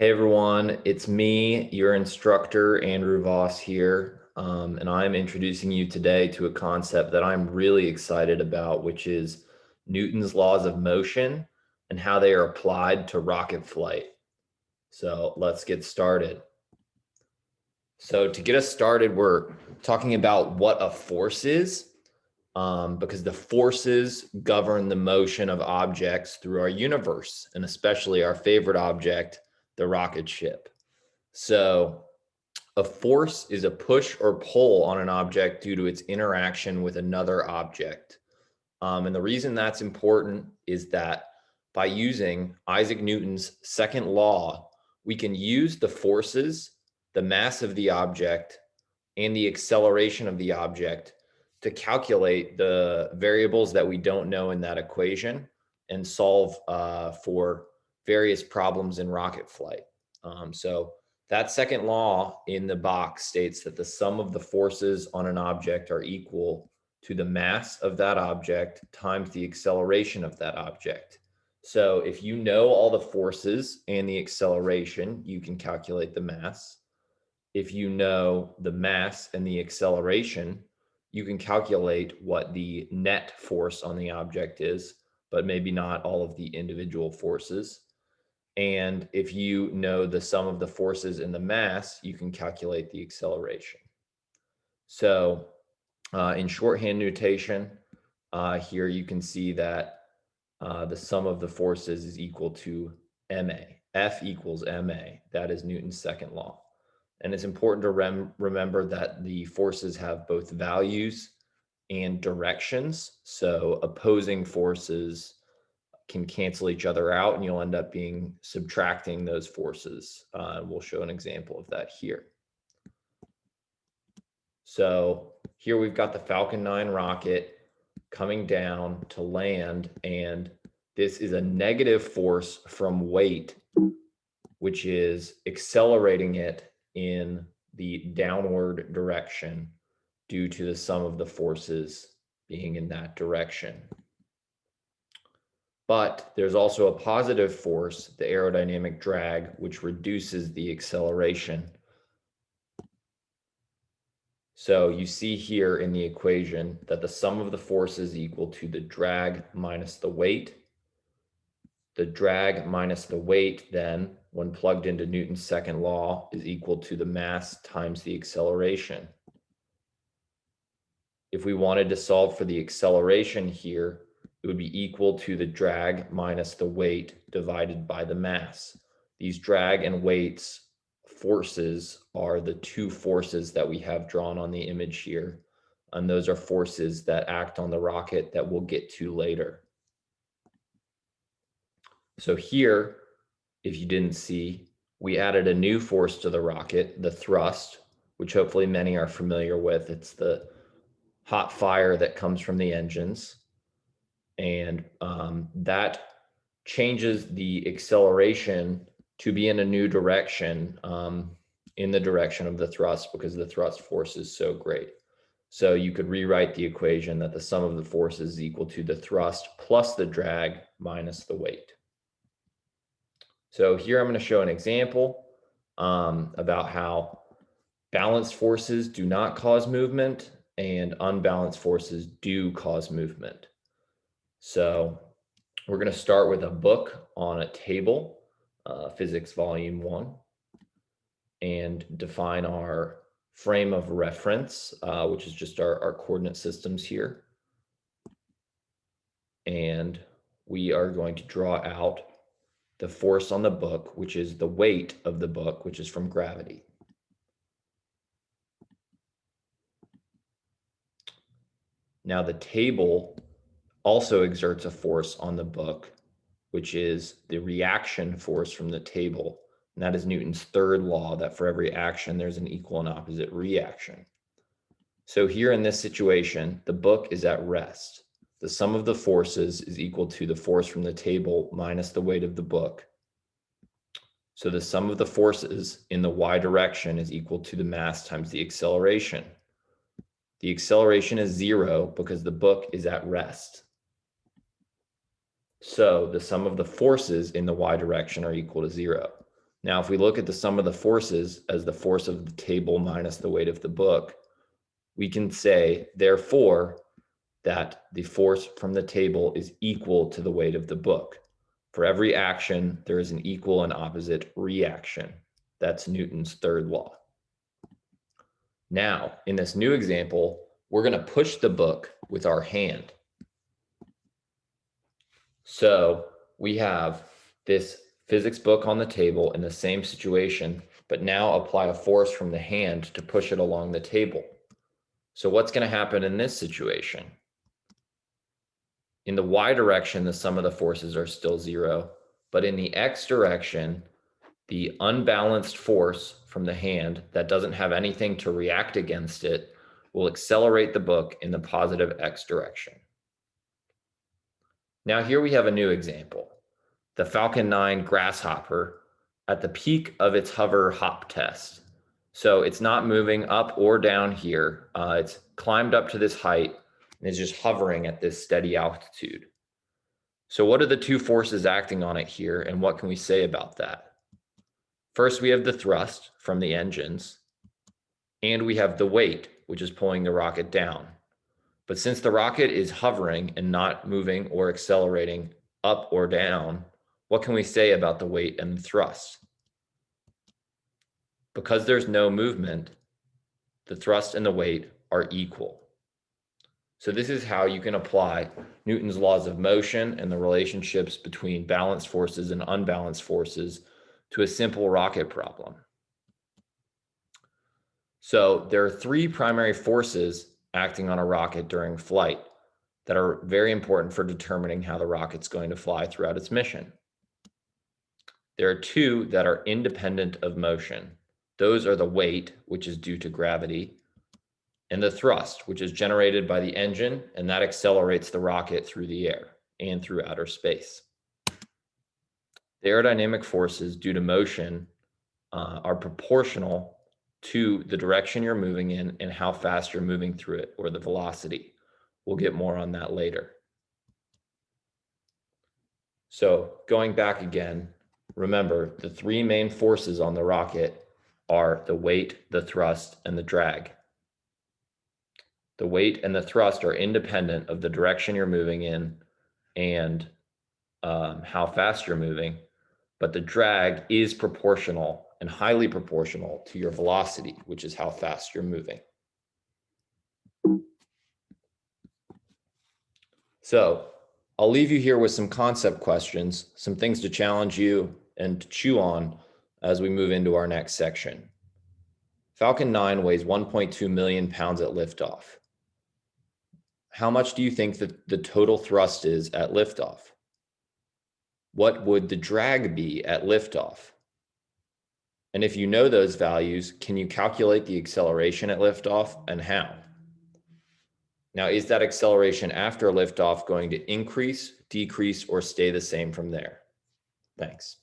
Hey everyone, it's me, your instructor, Andrew Voss here, and I'm introducing you today to a concept that I'm really excited about, which is Newton's laws of motion and how they are applied to rocket flight. So let's get started. So to get us started, we're talking about what a force is, because the forces govern the motion of objects through our universe, and especially our favorite object, the rocket ship. So a force is a push or pull on an object due to its interaction with another object. And the reason that's important is that by using Isaac Newton's second law, we can use the forces, the mass of the object, and the acceleration of the object to calculate the variables that we don't know in that equation and solve for various problems in rocket flight. So that second law in the box states that the sum of the forces on an object are equal to the mass of that object times the acceleration of that object. So if you know all the forces and the acceleration, you can calculate the mass. If you know the mass and the acceleration, you can calculate what the net force on the object is, but maybe not all of the individual forces. And if you know the sum of the forces and the mass, you can calculate the acceleration. So in shorthand notation, here you can see that the sum of the forces is equal to ma. F equals ma. That is Newton's second law. And it's important to remember that the forces have both values and directions. So opposing forces can cancel each other out, and you'll end up subtracting those forces. We'll show an example of that here. So here we've got the Falcon 9 rocket coming down to land, and this is a negative force from weight, which is accelerating it in the downward direction due to the sum of the forces being in that direction. But there's also a positive force, the aerodynamic drag, which reduces the acceleration. So you see here in the equation that the sum of the forces is equal to the drag minus the weight. The drag minus the weight then, when plugged into Newton's second law, is equal to the mass times the acceleration. If we wanted to solve for the acceleration here, it would be equal to the drag minus the weight divided by the mass. These drag and weights forces are the two forces that we have drawn on the image here. And those are forces that act on the rocket that we'll get to later. So here, if you didn't see, we added a new force to the rocket, the thrust, which hopefully many are familiar with. It's the hot fire that comes from the engines. And that changes the acceleration to be in a new direction, in the direction of the thrust, because the thrust force is so great. So you could rewrite the equation that the sum of the forces is equal to the thrust plus the drag minus the weight. So here I'm going to show an example about how balanced forces do not cause movement and unbalanced forces do cause movement. So we're going to start with a book on a table, Physics Volume 1, and define our frame of reference, which is just our coordinate systems here. And we are going to draw out the force on the book, which is the weight of the book, which is from gravity. Now the table also exerts a force on the book, which is the reaction force from the table. And that is Newton's third law, that for every action, there's an equal and opposite reaction. So here in this situation, the book is at rest. The sum of the forces is equal to the force from the table minus the weight of the book. So the sum of the forces in the y direction is equal to the mass times the acceleration. The acceleration is 0 because the book is at rest. So the sum of the forces in the y direction are equal to 0. Now, if we look at the sum of the forces as the force of the table minus the weight of the book, we can say, therefore, that the force from the table is equal to the weight of the book. For every action, there is an equal and opposite reaction. That's Newton's third law. Now, in this new example, we're going to push the book with our hand. So we have this physics book on the table in the same situation, but now apply a force from the hand to push it along the table. So what's going to happen in this situation? In the y direction, the sum of the forces are still 0, but in the x direction, the unbalanced force from the hand that doesn't have anything to react against it will accelerate the book in the positive x direction. Now here we have a new example. The Falcon 9 grasshopper at the peak of its hover hop test. So it's not moving up or down here. It's climbed up to this height and is just hovering at this steady altitude. So what are the two forces acting on it here, and what can we say about that? First, we have the thrust from the engines, and we have the weight, which is pulling the rocket down. But since the rocket is hovering and not moving or accelerating up or down, what can we say about the weight and the thrust? Because there's no movement, the thrust and the weight are equal. So this is how you can apply Newton's laws of motion and the relationships between balanced forces and unbalanced forces to a simple rocket problem. So there are three primary forces acting on a rocket during flight that are very important for determining how the rocket's going to fly throughout its mission. There are two that are independent of motion. Those are the weight, which is due to gravity, and the thrust, which is generated by the engine, and that accelerates the rocket through the air and through outer space. The aerodynamic forces due to motion are proportional to the direction you're moving in and how fast you're moving through it, or the velocity. We'll get more on that later. So going back again, remember the three main forces on the rocket are the weight, the thrust, and the drag. The weight and the thrust are independent of the direction you're moving in and how fast you're moving, but the drag is proportional and highly proportional to your velocity, which is how fast you're moving. So I'll leave you here with some concept questions, some things to challenge you and to chew on as we move into our next section. Falcon 9 weighs 1.2 million pounds at liftoff. How much do you think that the total thrust is at liftoff? What would the drag be at liftoff? And if you know those values, can you calculate the acceleration at liftoff, and how? Now, is that acceleration after liftoff going to increase, decrease, or stay the same from there? Thanks.